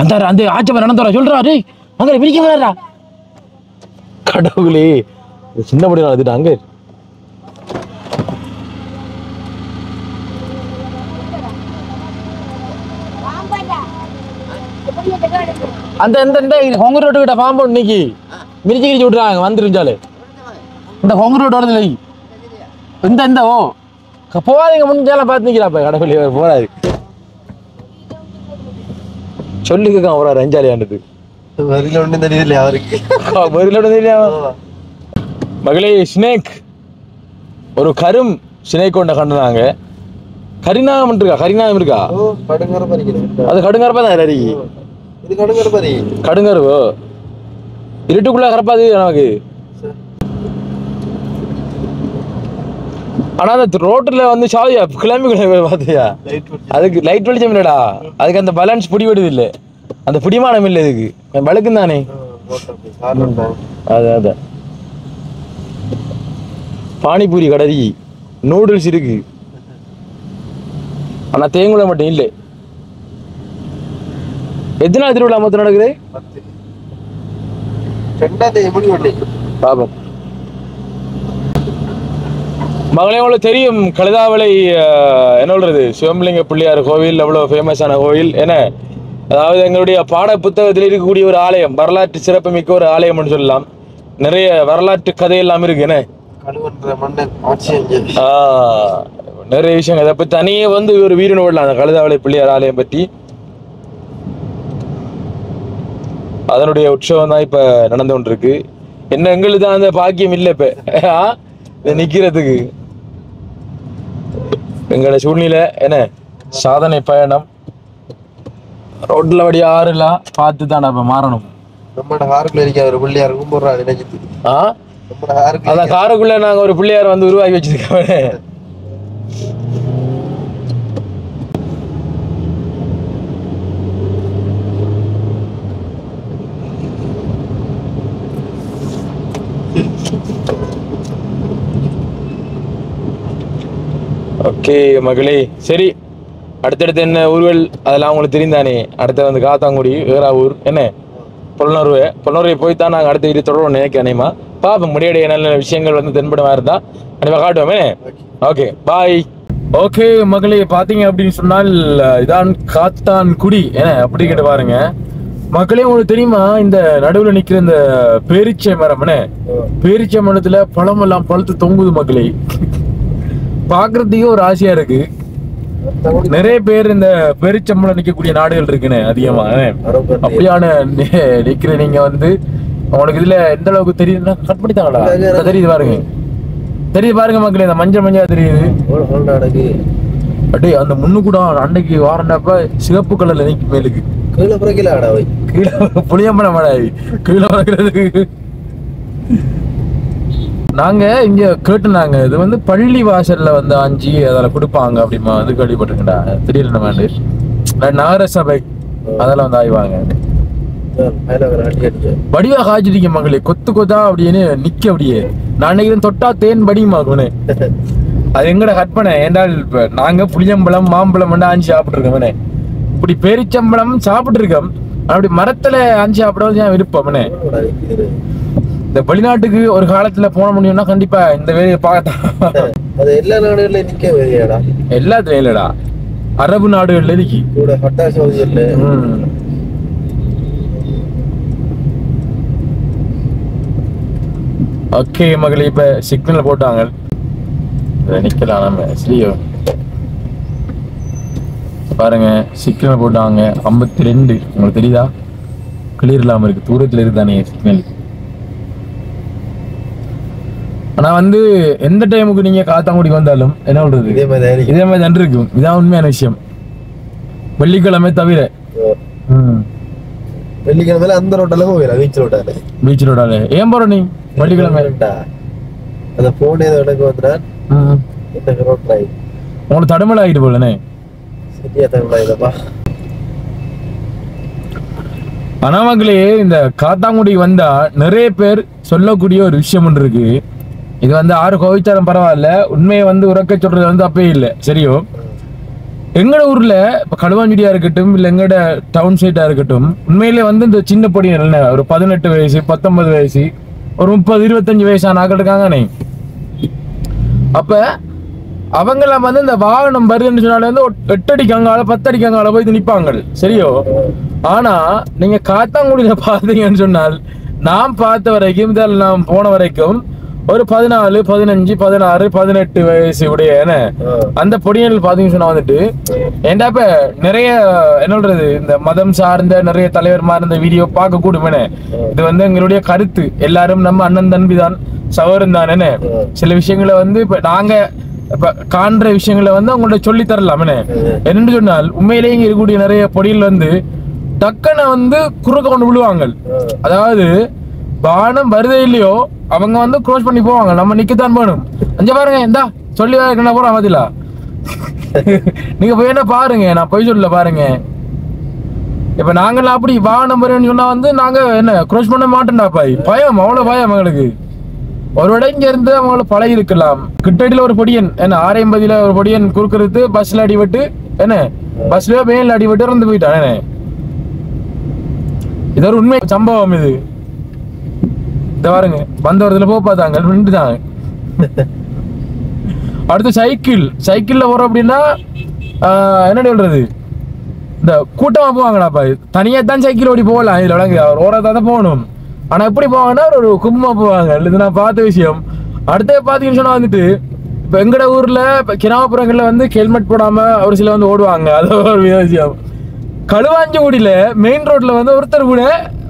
அந்த அந்த ஆச்சப்ப நடந்தோட சொல்றா. டேய் அங்க பிரிக்க வர்றா கடவுளே. சின்ன படி நடந்துட்டு அங்க அந்த இந்த கொங்கு ரோட்டு கிட்ட பாம்பு இன்னைக்கு மிரிச்சு கிரிச்சு விட்டுறாங்க வந்துருச்சாலே. இந்த கொங்கு ரோட்டு வரதுல இந்த ஓ போவாதீங்க முன்னால பார்த்து நிற்கிறாப்ப கடவுளே போறாரு சொல்லிக்க போறாரு அஞ்சாலியாண்டது. தெரியல அவருக்கு தெரியல. மகளே ஸ்னேக் ஒரு கரும் ஸ்னேக் கொண்ட கண்டுனாங்க. கரிநாகம் இருக்கா? கரிநாகம் இருக்கா? அது கடுங்கரப்பா தான் ரரி. இது கடுங்கரப்பா. கடுங்கருவோ இருட்டுக்குள்ள கரப்பாது நமக்கு. ஆனா அந்த ரோட்ல வந்து சாவியா கிளம்பி பாத்தியா? அதுக்கு லைட் வெளிச்சம் இல்லடா. அதுக்கு அந்த பேலன்ஸ் பிடி விடுது இல்ல, அந்த பிடிமானம் இல்லை. இதுக்கு வழக்கும் தானே. அதான் பானிபூரி கடறி நூடுல்ஸ் இருக்கு. ஆனா தேங்குள மட்டும் இல்லை. எத்தனை நாள் திருவிழா மொத்தம் நடக்குது? பாப்போம். மகளே உங்களுக்கு தெரியும் கழுதாவளை என்ன சொல்றது சிவம்பலிங்க பிள்ளையார் கோவில் எவ்வளவு ஃபேமஸான கோவில் என்ன. அதாவது எங்களுடைய பாட புத்தகத்தில் இருக்கக்கூடிய ஒரு ஆலயம், வரலாற்று சிறப்பு மிக்க ஒரு ஆலயம்னு சொல்லலாம். நிறைய வரலாற்று கதையெல்லாம் இருக்கு என்ன. நிறைய விஷயங்கள் அதை பத்தி தனியே வந்து ஒரு வீரன் விடலாம் அந்த கழுதாவளை பிள்ளையார் ஆலயம் பற்றி. அதனுடைய உற்சவம் தான் இப்ப நடந்து கொண்டு இருக்கு. என்ன எங்களுக்கு தான் அந்த பாக்கியம் இல்லை இப்ப நிக்கிறதுக்கு. எங்களோட சூழ்நிலை என்ன சாதனை பயணம். ரோட்ல வடி ஆறுலாம் பார்த்து தான் இப்ப மாறணும். அதான் காருக்குள்ள நாங்க ஒரு பிள்ளையார் வந்து உருவாக்கி வச்சிருக்கோம். ஓகே மகளே, சரி அடுத்தடுத்து என்ன ஊர்கள் அதெல்லாம் உங்களுக்கு தெரிந்தானே. அடுத்து வந்து காத்தாங்குடி வேறாவூர் என்ன பொன்னருவை போய்த்தான் நாங்கள் அடுத்த வீடு தொடர்பு நினைக்க அனைமா பாப்போம். முடியடைய நல்ல விஷயங்கள் வந்து தென்படமா இருந்தா அனைவா காட்டுவோமே. Okay bye. ஓகே மகளே, பாத்தீங்க அப்படின்னு சொன்னால் இதான் காத்தான்குடி என்ன அப்படி கேட்டு பாருங்க மக்களே. உங்களுக்கு தெரியுமா இந்த நடுவுல நிக்கிற இந்த பேரிச்சை மரம் என்ன, பேரிச்சை மரத்துல பழமெல்லாம் பழுத்து தொங்குது மக்களே. பாக்குறதுக்கே ஒரு ஆசையா இருக்கு. நிறைய பேர் இந்த பெருச்சம்பளம் நிக்கக்கூடிய நாடுகள் இருக்குன்னு அதிகமா. அப்படியான நிக்கிற நீங்க வந்து உங்களுக்கு இதுல எந்த அளவுக்கு தெரியுதுன்னா கட் பண்ணித்தாங்களா? தெரியுது பாருங்க, தெரியுது பாருங்க மக்களே. இந்த மஞ்சள் மஞ்சளா தெரியுது அப்படியே. அந்த முன்னு கூட அன்னைக்கு வாரண்டாப்ப சிகப்பு கலர்ல நிக்கும் மேலுக்கு. கீழே புளியம்பழம் மாடாவி கீழே பறக்கிறதுக்கு. நாங்க இங்க கேட்டுனாங்க இது வந்து பள்ளி வாசல்ல வந்து ஆஞ்சி அதில் கொடுப்பாங்க அப்படிமா. அது கேள்விப்பட்டிருக்கா? தெரியல. நம்ம நகர சபை அதெல்லாம் வந்து ஆய்வாங்க. வடிவா காய்ச்சிருக்க மகளே, கொத்து கொத்தா அப்படின்னு நிக்க. அப்படியே நான் நினைக்கிறேன் தொட்டா தேன் படியுமாக்குனே. அது எங்கட கற்பனை. ஏன்டால் இப்ப நாங்க புளியம்பழம் மாம்பழம் வந்து ஆஞ்சி சாப்பிட்டு இருக்கோம்னே. இப்படி பேரிச்சம்பழம் சாப்பிட்டு இருக்கோம். அப்படி மரத்துல ஆஞ்சி சாப்பிட விருப்பம்னே. இந்த வெளிநாட்டுக்கு ஒரு காலத்துல போன முடியும்னா கண்டிப்பா இந்த வேலையை பார்க்கத்தான். எல்லா நாடுகள்ல நிக்க வேலையாடா? எல்லாத்துலயும் இல்லடா, அரபு நாடுகள்ல இருக்கு. ஓகே மகளே, இப்ப சிக்னல் போட்டாங்க நிக்கலாம். நம்ம சரியோ பாருங்க சிக்னல் போட்டாங்க 52. உங்களுக்கு தெரியுதா? கிளியர் இல்லாம இருக்கு, தூரத்துல இருக்குதானே சிக்னல். ஆனா வந்து எந்த டைமுக்கு நீங்க காத்தாங்குடி வந்தாலும் என்ன சொல்றது இதே மாதிரி தான் இருக்கும். இதான் உண்மையான விஷயம். வெள்ளிக்கிழமை தவிர வெள்ளிக்கிழமை அந்த ரோட்டால போகல, பீச் ரோட்டால ஏன் போற நீ வெள்ளிக்கிழமை? அந்த போன் ஏதோ எனக்கு வந்துடான் உங்களுக்கு தடுமலை ஆகிட்டு போலனே. சரியா தடுமலைப்பா. ஆனா மக்களே, இந்த காத்தாங்குடி வந்தா நிறைய பேர் சொல்லக்கூடிய ஒரு விஷயம் ஒன்று இருக்கு. இது வந்து ஆறு கோவிச்சாரம் பரவாயில்ல, உண்மையை வந்து உறக்க சொல்றது வந்து அப்பே இல்லை. சரியோ எங்கட ஊர்ல இப்ப களுவாஞ்சுடியா இருக்கட்டும் இல்ல எங்கட டவுன் சைட்டா இருக்கட்டும், உண்மையிலே வந்து இந்த சின்ன பொடியினர் என்ன ஒரு 18 வயசு 19 வயசு ஒரு 30-25 வயசான ஆக்கள் இருக்காங்கண்ணே. அப்ப அவங்கெல்லாம் வந்து இந்த வாகனம் வருதுன்னு சொன்னாலே வந்து 8 அடிக்காங்கால 10 அடிக்காங்கால போய் நிற்பாங்க. சரியோ ஆனா நீங்க காத்தாங்குடியில பாத்தீங்கன்னு சொன்னால் நான் பார்த்த வரைக்கும் இதில் நான் போன வரைக்கும் ஒரு 14, 15, 16, 18 வயசு உடைய அந்த பொடியர்கள் பாத்தீங்கன்னு சொன்னா வந்துட்டு ஏன்டா இப்ப நிறைய என்ன சொல்றது இந்த மதம் சார்ந்த நிறைய தலைவர் மாதிரி இந்த வீடியோ பார்க்க கூடுமே. இது வந்து எங்களுடைய கருத்து. எல்லாரும் நம்ம அண்ணன் தம்பி தான், சவரம் தானே. சில விஷயங்களை வந்து இப்ப நாங்க இப்ப காண்ற விஷயங்களை வந்து அவங்கள்ட்ட சொல்லி தரலாம். என்னன்னு சொன்னால் உண்மையிலேயே இங்க இருக்கக்கூடிய நிறைய பொடியில் வந்து டக்குன்னு வந்து குறுக்க கொண்டு விழுவாங்க. அதாவது வானம் வருதே இல்லையோ அவங்க வந்து க்ரோஸ் பண்ணி போவாங்க. நம்ம நிக்கத்தான் போகணும். அஞ்ச பாருங்க இந்தா சொல்லி என்ன போறோம் பதிலா நீங்க போய் என்ன பாருங்க, நான் போய் சொல்ல பாருங்க. இப்ப நாங்களாம் அப்படி வானம் வருன்னு சொன்னா வந்து நாங்க என்ன க்ரோஸ் பண்ண மாட்டோம்டாப்பா. பயம், அவ்வளவு பயம் எங்களுக்கு. ஒரு விட இங்க இருந்து அவங்கள பழகி இருக்கலாம். கிட்டடியில ஒரு பொடியன் என்ன 6:50 ஒரு பொடியன் குறுக்கிறது பஸ்ல அடிபட்டு என்ன பஸ்லயோ மேல அடிபட்டு இறந்து போயிட்டான். என்ன இது ஒரு உண்மை சம்பவம். இது இத பாருங்க வந்தவரத்துல போக பார்த்தாங்க நின்றுதாங்க. அடுத்து சைக்கிள்ல போறோம் அப்படின்னா என்ன சொல்றது, இந்த கூட்டமா போவாங்கடாப்பா. தனியா தான் சைக்கிள் ஓடி போகலாம். இதுல விளங்கு அவர் ஓரத்தான் தான் போகணும். ஆனா எப்படி போவாங்கன்னா ஒரு கும்பமா போவாங்க. இது நான் பார்த்த விஷயம். அடுத்த பாத்தீங்கன்னு சொன்னா வந்துட்டு இப்ப எங்கட ஊர்ல கிராமப்புறங்கள்ல வந்து ஹெல்மெட் போடாம ஒரு சில வந்து ஓடுவாங்க. அது ஒரு விஷயம். களுவாஞ்சிகுடியில மெயின் ரோட்ல வந்து ஒருத்தர் கூட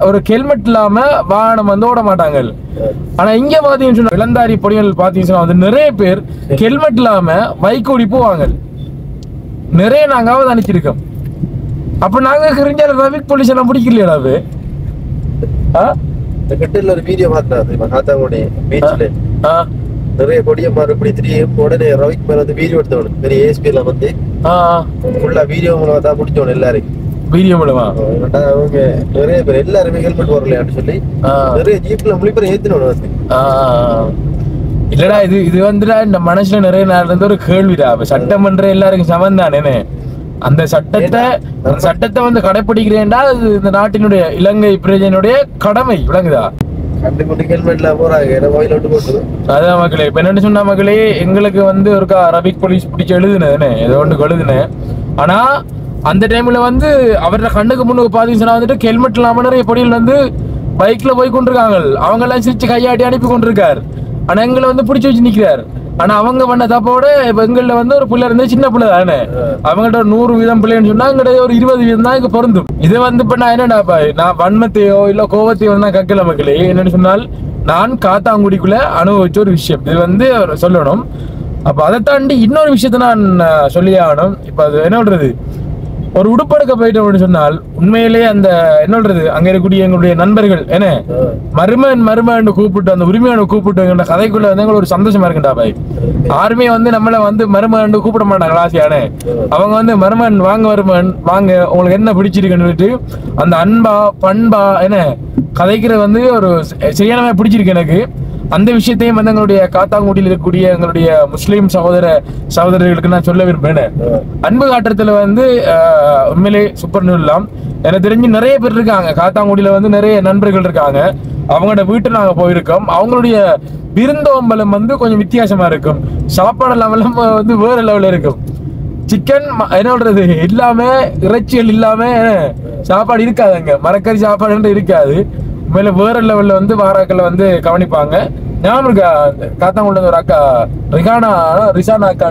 ஒரு ஹெல்மெட் இல்லாம வாகனம் வந்து ஓட மாட்டாங்க. ஆனா இங்க பாத்தீங்கன்னு சொன்னா இளந்தாரி பொடிகள் பாத்தீங்கன்னா வந்து நிறைய பேர் ஹெல்மெட் இல்லாம பைக் ஓடி போவாங்க. நிறைய நாங்க அவதானிச்சிருக்கோம். அப்ப நாங்க கிரிஞ்சால டிராபிக் போலீஸ் எல்லாம் பிடிக்கலையாவே. கட்டில ஒரு வீடியோ பார்த்தாது காத்தாங்குடி பீச்ல நிறைய கொடியம்மார் இப்படி திடீர் உடனே ரவிக்கு மேல வந்து வீடியோ எடுத்தவனு பெரிய ஏஎஸ்பில வந்து ஃபுல்லா வீடியோ மூலமா தான் முடிச்சவனு எல்லாரும். வீடியோ மூலமா அவங்க நிறைய பேர் எல்லாருமே ஹெல்மெட் போடலையான்னு சொல்லி நிறைய ஜீப்ல முழிப்பரை ஏத்தினவனு வந்து. இல்லடா இது வந்துடா இந்த மனசுல நிறைய நேரம் இருந்து ஒரு கேள்விடா. சட்டமன்ற எல்லாருக்கும் சமம் தானே. அந்த சட்டத்தை வந்து கடைபிடிக்கிறேன்டா இந்த நாட்டினுடைய இலங்கை பிரஜையினுடைய கடமை விளங்குதா. அதான் மக்களே இப்ப என்னன்னு சொன்னா மக்களே எங்களுக்கு வந்து ஒரு அரபிக் போலீஸ் பிடிச்சு எழுதுனேன் ஏதோ ஒன்று எழுதுனேன். ஆனா அந்த டைம்ல வந்து அவரோட கண்ணுக்கு முன்னுக்கு பாத்தீங்கன்னா வந்துட்டு ஹெல்மெட் இல்லாம நிறைய பொடியில் வந்து பைக்ல போய் கொண்டிருக்காங்க. அவங்க எல்லாம் சிரிச்சு கையாட்டி அனுப்பி கொண்டிருக்காரு. ஆனா எங்களை வந்து பிடிச்சி வச்சு நிக்கிறாரு. ஆனா அவங்க பண்ண தப்போட இப்ப எங்கள்ல வந்து ஒரு பிள்ளை இருந்து சின்ன பிள்ளை தானே. அவங்கள்ட்ட ஒரு 100% பிள்ளைன்னு சொன்னா எங்கிட்ட ஒரு 20% தான் இங்க பொருந்தும். இது வந்து இப்ப நான் என்னடாப்பா நான் வன்மத்தையோ இல்ல கோபத்தையோ தான் கக்கல மக்களே. என்னன்னு சொன்னால் நான் காத்தாங்குடிக்குள்ள அனுபவிச்ச ஒரு விஷயம் இது வந்து சொல்லணும். அப்ப அதை தாண்டி இன்னொரு விஷயத்த நான் சொல்லி ஆகணும். இப்ப அது என்ன சொல்றது, ஒரு உடுப்பெடுக்க போயிட்டோம்னு சொன்னால் உண்மையிலேயே அந்த என்ன சொல்றது அங்க இருக்கக்கூடிய எங்களுடைய நண்பர்கள் என்ன மருமன் கூப்பிட்டு அந்த உரிமையான கூப்பிட்டு எங்க கதைக்குள்ள வந்து எங்களுக்கு ஒரு சந்தோஷமா இருக்குண்டா பாய். யாருமே வந்து நம்மள வந்து மருமன் கூப்பிட மாட்டாங்க ஆசையானே. அவங்க வந்து மருமன் வாங்க உங்களுக்கு என்ன பிடிச்சிருக்குன்னு சொல்லிட்டு அந்த அன்பா பண்பா என்ன கதைக்கிற வந்து ஒரு சரியான பிடிச்சிருக்கு எனக்கு. அந்த விஷயத்தையும் வந்து எங்களுடைய காத்தாங்குடியில் இருக்கக்கூடிய எங்களுடைய முஸ்லீம் சகோதரர்களுக்கு நான் சொல்ல விரும்புறேன். அன்பு காட்டுறதுல வந்து உண்மையிலே சூப்பர் நியூலாம். எனக்கு தெரிஞ்சு நிறைய பேர் இருக்காங்க காத்தாங்குடியில வந்து நிறைய நண்பர்கள் இருக்காங்க. அவங்களோட வீட்டு நாங்க போயிருக்கோம். அவங்களுடைய விருந்தோம்பலம் வந்து கொஞ்சம் வித்தியாசமா இருக்கும். சாப்பாடு லெவலும் வந்து வேற லெவல்ல இருக்கும். சிக்கன் என்ன சொல்றது இல்லாம இறைச்சிகள் இல்லாம சாப்பாடு இருக்காதுங்க. மரக்கறி சாப்பாடு இருக்காது. மேல வேற லெவல்ல வந்து வாராக்கள் வந்து கவனிப்பாங்க. ஞாபகம் இருக்கா காத்தாங்குள்ள ஒரு அக்கா ரிசானா அக்கா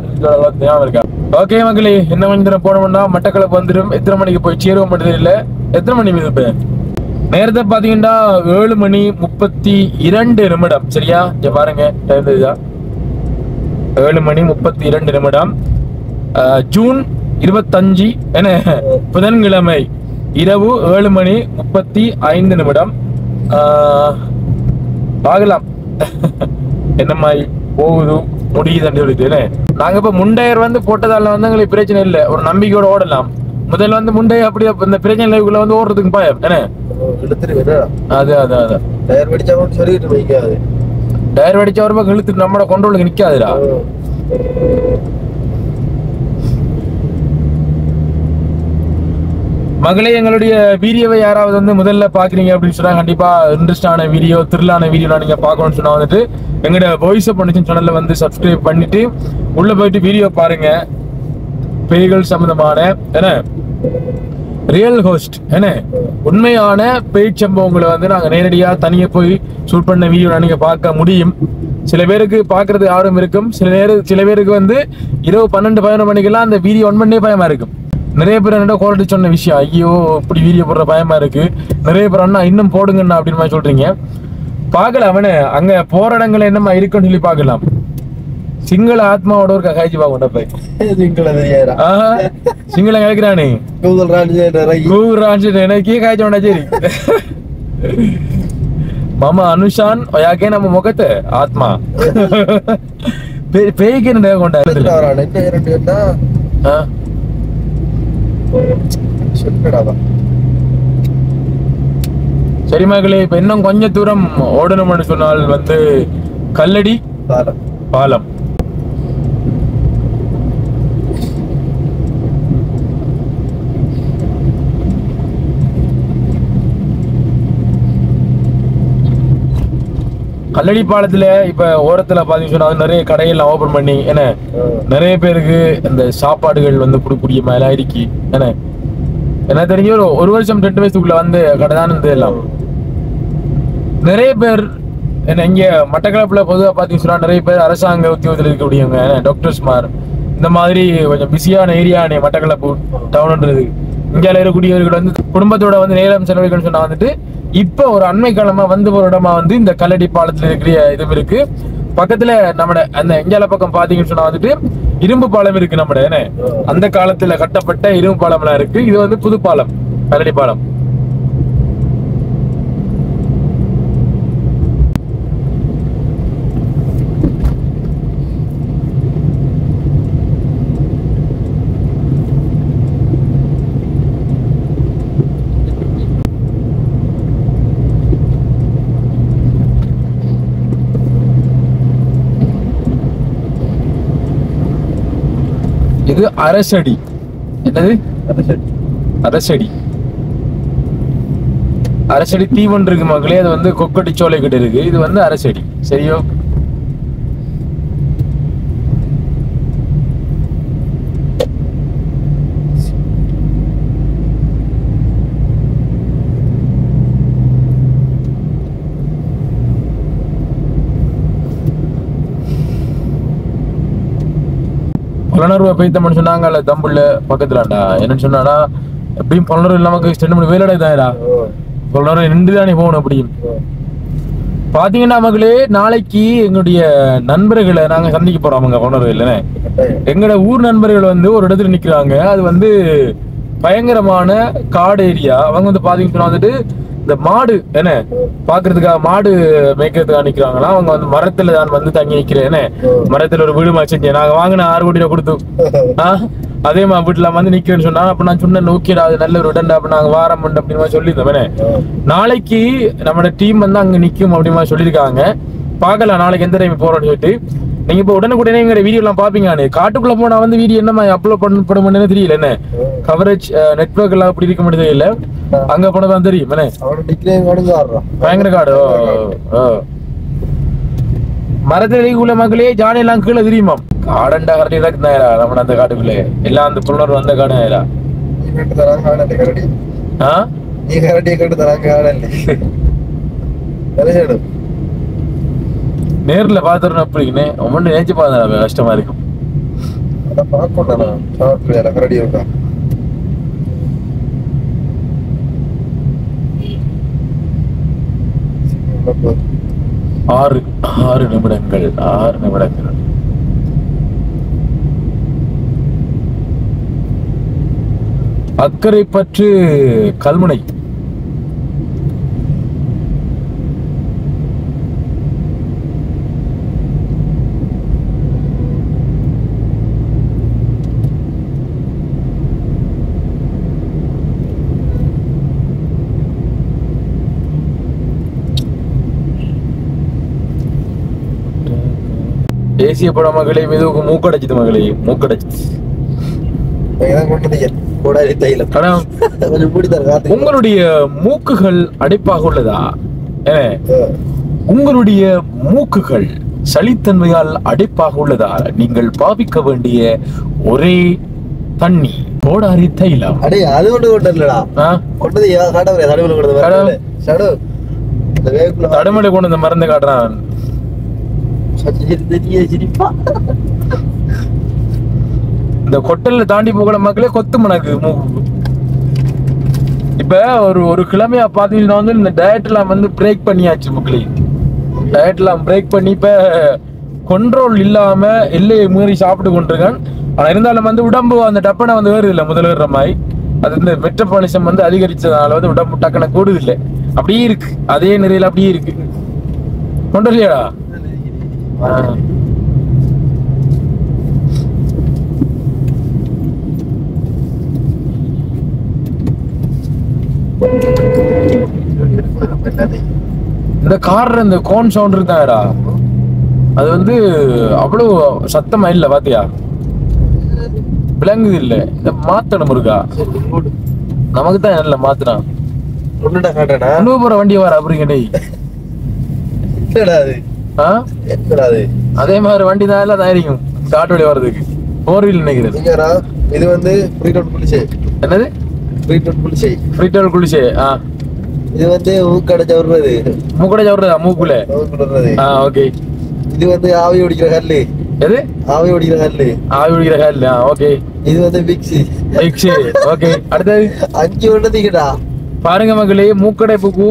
ஞாபகம் இருக்கா? ஓகே மக்களே என்ன மணி போனோம்னா மட்டக்களப்பு வந்துடும். எத்தனை மணிக்கு போய் சேருவோம் மட்டும் இல்லை. எத்தனை மணி மீது நேரத்தை பாத்தீங்கன்னா 7:32 சரியா? இங்க பாருங்க 7:32 ஜூன் 25 என்ன புதன்கிழமை இரவு 7:35 பார்க்கலாம் என்ன மாதிரி போகுது முடியுதுன்னு சொல்லிட்டு. நாங்க இப்ப முண்டையர் வந்து போட்டதால வந்து எங்களுக்கு பிரச்சனை இல்லை. ஒரு நம்பிக்கையோட ஓடலாம். முதல்ல வந்து முண்டைய அப்படி இந்த பிரச்சனை வந்து ஓடுறதுக்கு பயம் என்ன அதான் டயர் வெடிச்சா ஒரு பக்கம் இழுத்துட்டு நம்மளோட கொண்டோலுக்கு நிக்காதுடா. மகளே எங்களுடைய வீடியோவை யாராவது வந்து முதல்ல பாக்குறீங்க அப்படின்னு சொன்னா கண்டிப்பா இன்ட்ரெஸ்டான வீடியோ த்ரில்லான வீடியோ நீங்க பார்க்கணும்னு சொன்னா வந்துட்டு எங்களோட வாய்ஸ் ஆஃப் பண்ணிச்சு சேனல்ல வந்து சப்ஸ்கிரைப் பண்ணிட்டு உள்ள போயிட்டு வீடியோ பாருங்க. பேய்கள் சம்பந்தமான என்ன ரியல் ஹோஸ்ட் என்ன உண்மையான பேய் சம்பவங்களை வந்து நாங்க நேரடியா தனியா போய் ஷூட் பண்ண வீடியோ நீங்க பார்க்க முடியும். சில பேருக்கு பாக்குறது ஆர்வம் இருக்கும். சில பேருக்கு வந்து இரவு 12-11 மணிக்கெல்லாம் அந்த வீடியோ ஒன் பண்ணே பயமா இருக்கும். நிறைய பேர் என்னோட குவாலிட்டி சொன்ன விஷயம் ஐயோ இப்படி வீடியோ போடுற பயமா இருக்கு. நிறைய பேர் அண்ணா இன்னும் போடுங்கண்ணா அப்படின்னு மாதிரி சொல்றீங்க. பார்க்கலாம் அவனு அங்க போற இடங்கள் என்னமா இருக்குன்னு சொல்லி பார்க்கலாம். சிங்கள ஆத்மாவோட ஒரு காய்ச்சி பாக்க சிங்களம் கேட்கிறானே எனக்கு காய்ச்ச வேண்டா சரி மாமா அனுஷான் யாக்கே நம்ம முகத்தை ஆத்மா பேய்க்கு என்ன கொண்டா சரி மகளே, இப்ப இன்னும் கொஞ்ச தூரம் ஓடணும்னு சொன்னால் வந்து கல்லடி பாலம். கல்லடி பாலத்துல இப்ப ஓரத்துல பாத்தீங்கன்னா நிறைய கடைகள்லாம் ஓபன் பண்ணி என்ன நிறைய பேருக்கு இந்த சாப்பாடுகள் வந்து கொடுக்கக்கூடிய மேல இருக்கி என்ன தெரிஞ்ச ஒரு வருஷம் 2 வயசுக்குள்ள வந்து கடை தான் இருந்து எல்லாம் நிறைய பேர் என்ன இங்க மட்டக்களப்புல பொதுவாக பாத்தீங்கன்னா நிறைய பேர் அரசாங்க உத்தியோகத்தில் இருக்கக்கூடியவங்க டாக்டர்ஸ்மார் இந்த மாதிரி கொஞ்சம் பிஸியான ஏரியானே மட்டக்களப்பு டவுன்ன்றது. இந்தியாவில் இருக்கக்கூடியவர்கள் வந்து குடும்பத்தோட வந்து நேரம் செலவழிக்கணும்னு சொன்னா வந்துட்டு இப்ப ஒரு அண்மை காலமா வந்து ஒரு இடமா வந்து இந்த கல்லடி பாலத்துல இருக்கிற இது இருக்கு. பக்கத்துல நம்ம அந்த இந்தியால பக்கம் பாத்தீங்கன்னு சொன்னா வந்துட்டு இரும்பு பாலம் இருக்கு. நம்ம அந்த காலத்துல கட்டப்பட்ட இரும்பு பாலம் எல்லாம் இருக்கு. இது வந்து புது பாலம், கல்லடி பாலம். இது அரசடி. என்னது அரசடி? அரசடி தீவன் இருக்கு மக்களே, அது வந்து கொக்கட்டி சோலை கிட்ட இருக்கு. இது வந்து அரசடி. சரியோ? புலனர்வை பெய்தம்னு சொன்னாங்கல்ல தம்புள்ள பக்கத்துலடா. என்னன்னு சொன்னாடா எப்படியும் புலனர்வு நமக்கு 2 மணி வேலை தாயடா. புலனர்வு நின்றுதானே போகணும். அப்படியும் பாத்தீங்கன்னா மக்களே, நாளைக்கு எங்களுடைய நண்பர்களை நாங்க சந்திக்க போறோம். அவங்க புலனர்வு இல்லைன்னு எங்களோட ஊர் நண்பர்கள் வந்து ஒரு இடத்துல நிக்கிறாங்க. அது வந்து பயங்கரமான காடு ஏரியா. அவங்க வந்து பாத்தீங்கன்னா வந்துட்டு இந்த மாடு என்ன பாக்குறதுக்காக மாடு மேய்க்கிறதுக்காக நிக்கிறாங்களா. அவங்க வந்து மரத்துல தான் வந்து தங்கி நிக்கிறேன். மரத்துல ஒரு வீடு மாச்சு நாங்க வாங்கின 6 கோடி ரூபாய் கொடுத்து அதே மாதிரி வீட்டுல வந்து நிக்கிறேன்னு சொன்னா அப்ப நான் சொன்னேன் ஓகேடா அது நல்ல ஒரு இடம்டா அப்ப நாங்க வாரம் அப்படின்னு சொல்லியிருந்தோம். நாளைக்கு நம்மளோட டீம் வந்து அங்க நிக்கும் அப்படின்னு சொல்லியிருக்காங்க. பாக்கலாம் நாளைக்கு எந்த டைம் போறோம்னு சொல்லிட்டு. நீங்க இப்ப உடனுக்குடனே எங்க வீடியோ எல்லாம் பாப்பீங்க. காட்டுக்குள்ள போனா வந்து வீடியோ என்ன அப்லோட் பண்ண தெரியல. என்ன கவரேஜ் நெட்வொர்க் எல்லாம் அப்படி இருக்க முடியாது. தெரியல அங்க போனதான் தெரியும். பயங்கர காடு. மரத்துல மக்களே ஜானி எல்லாம் கீழே தெரியுமா? காடண்டா கரடி இருக்குதாரா நம்ம அந்த காட்டுக்குள்ளே எல்லாம் அந்த புலனர் வந்த காடு ஆயிரா. நேர்ல பாத்துறோம் அப்படிங்கன்னு ஒவ்வொன்று நினைச்சு பார்த்தா கஷ்டமா இருக்கும். ஆறு நிமிடங்கள். அக்கறை பற்று கல்முனை. தேசிய பட மகளே மெதுவுக்கு மூக்கடைச்சிது மகளே, மூக்கடைச்சிது. உங்களுடைய மூக்குகள் அடைப்பாக உள்ளதா? உங்களுடைய மூக்குகள் சளித்தன்மையால் அடைப்பாக உள்ளதா? நீங்கள் பாவிக்க வேண்டிய ஒரே தண்ணி கோடாரி தைலம். தடுமலை கொண்டு வந்து மருந்து காட்டுறான். இந்த கொட்டல்ல தாண்டி போகல மக்களே கொத்து மணக்கு மூக்கு. இப்ப ஒரு கிழமையா பாத்தீங்கன்னா வந்து இந்த டயட் எல்லாம் வந்து பிரேக் பண்ணியாச்சு மக்களே. டயட்லாம் பிரேக் பண்ணி இப்ப கண்ட்ரோல் இல்லாம எல்லையை மீறி சாப்பிட்டு கொண்டிருக்கான். ஆனா இருந்தாலும் வந்து உடம்பு அந்த டப்பனை வந்து வேறு இல்லை முதல்ல வேற மாதிரி. அது இந்த மெட்டபாலிசம் வந்து அதிகரிச்சதுனால வந்து உடம்பு டக்குன கூடுது இல்லை, அப்படியே இருக்கு அதே நிறையில அப்படியே இருக்கு. கொண்டு இல்லையாடா? இந்த கார்ல இந்த கோன் சவுண்ட் இருக்காடா, அது வந்து அவ்வளவு சத்தமா இல்ல பாத்தியா, விளங்குது இல்ல. இந்த மாத்தணும் இருக்கா, நமக்கு தான் இல்ல மாத்தினான். போற வண்டி வர அப்படிங்க அதே மாதிரி வண்டி தான் எல்லாம் தயாரிக்கும் காட்டு வழி வர்றதுக்கு. 4 வீல் நினைக்கிறேன். இது வந்து என்னது ஃப்ரீடோல் குளிசே. இது வந்து மூக்கடை சவுறது மூக்குல. ஓகே. இது வந்து ஆவி ஓடிக்கிற கல்லு. எது? ஆவி ஓடிக்கிற கல்லு. ஓகே. இது வந்து மிக்ஸி. ஓகே. அடுத்தது 5 ஒண்ணு பாருங்க மக்களே, மூக்கடைப்புக்கு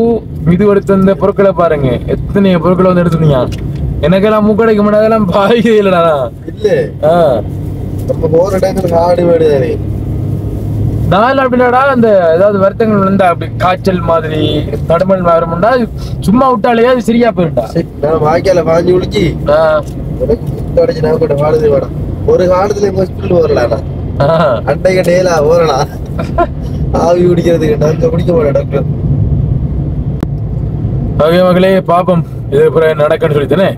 இது எடுத்து வந்த பொருட்களை பாருங்க, எத்தனை பொருட்களை வந்து எடுத்துருந்தீங்க. எனக்கெல்லாம் மூக்கடைக்கு முன்னாடி பாய்க்கவே இல்லடா. இல்ல நம்ம போற இடத்துல காடு வீடு நான் அப்படின்னாடா அந்த ஏதாவது வருத்தங்கள் வந்து அப்படி காய்ச்சல் மாதிரி தடுமல் வரும்னா சும்மா விட்டாலே அது சரியா போயிட்டா. வாய்க்கால பாஞ்சு குளிச்சு ஒரு காலத்துல ஹாஸ்பிட்டல் வரலாம், அண்டைக்கு டேலா ஓரலாம் ஆவி குடிக்கிறதுக்கு நாங்க குடிக்க மாட்டோம் டாக்டர். ஓகே மக்களே, பாப்போம் இது நடக்கன்னு சொல்லித்தானே.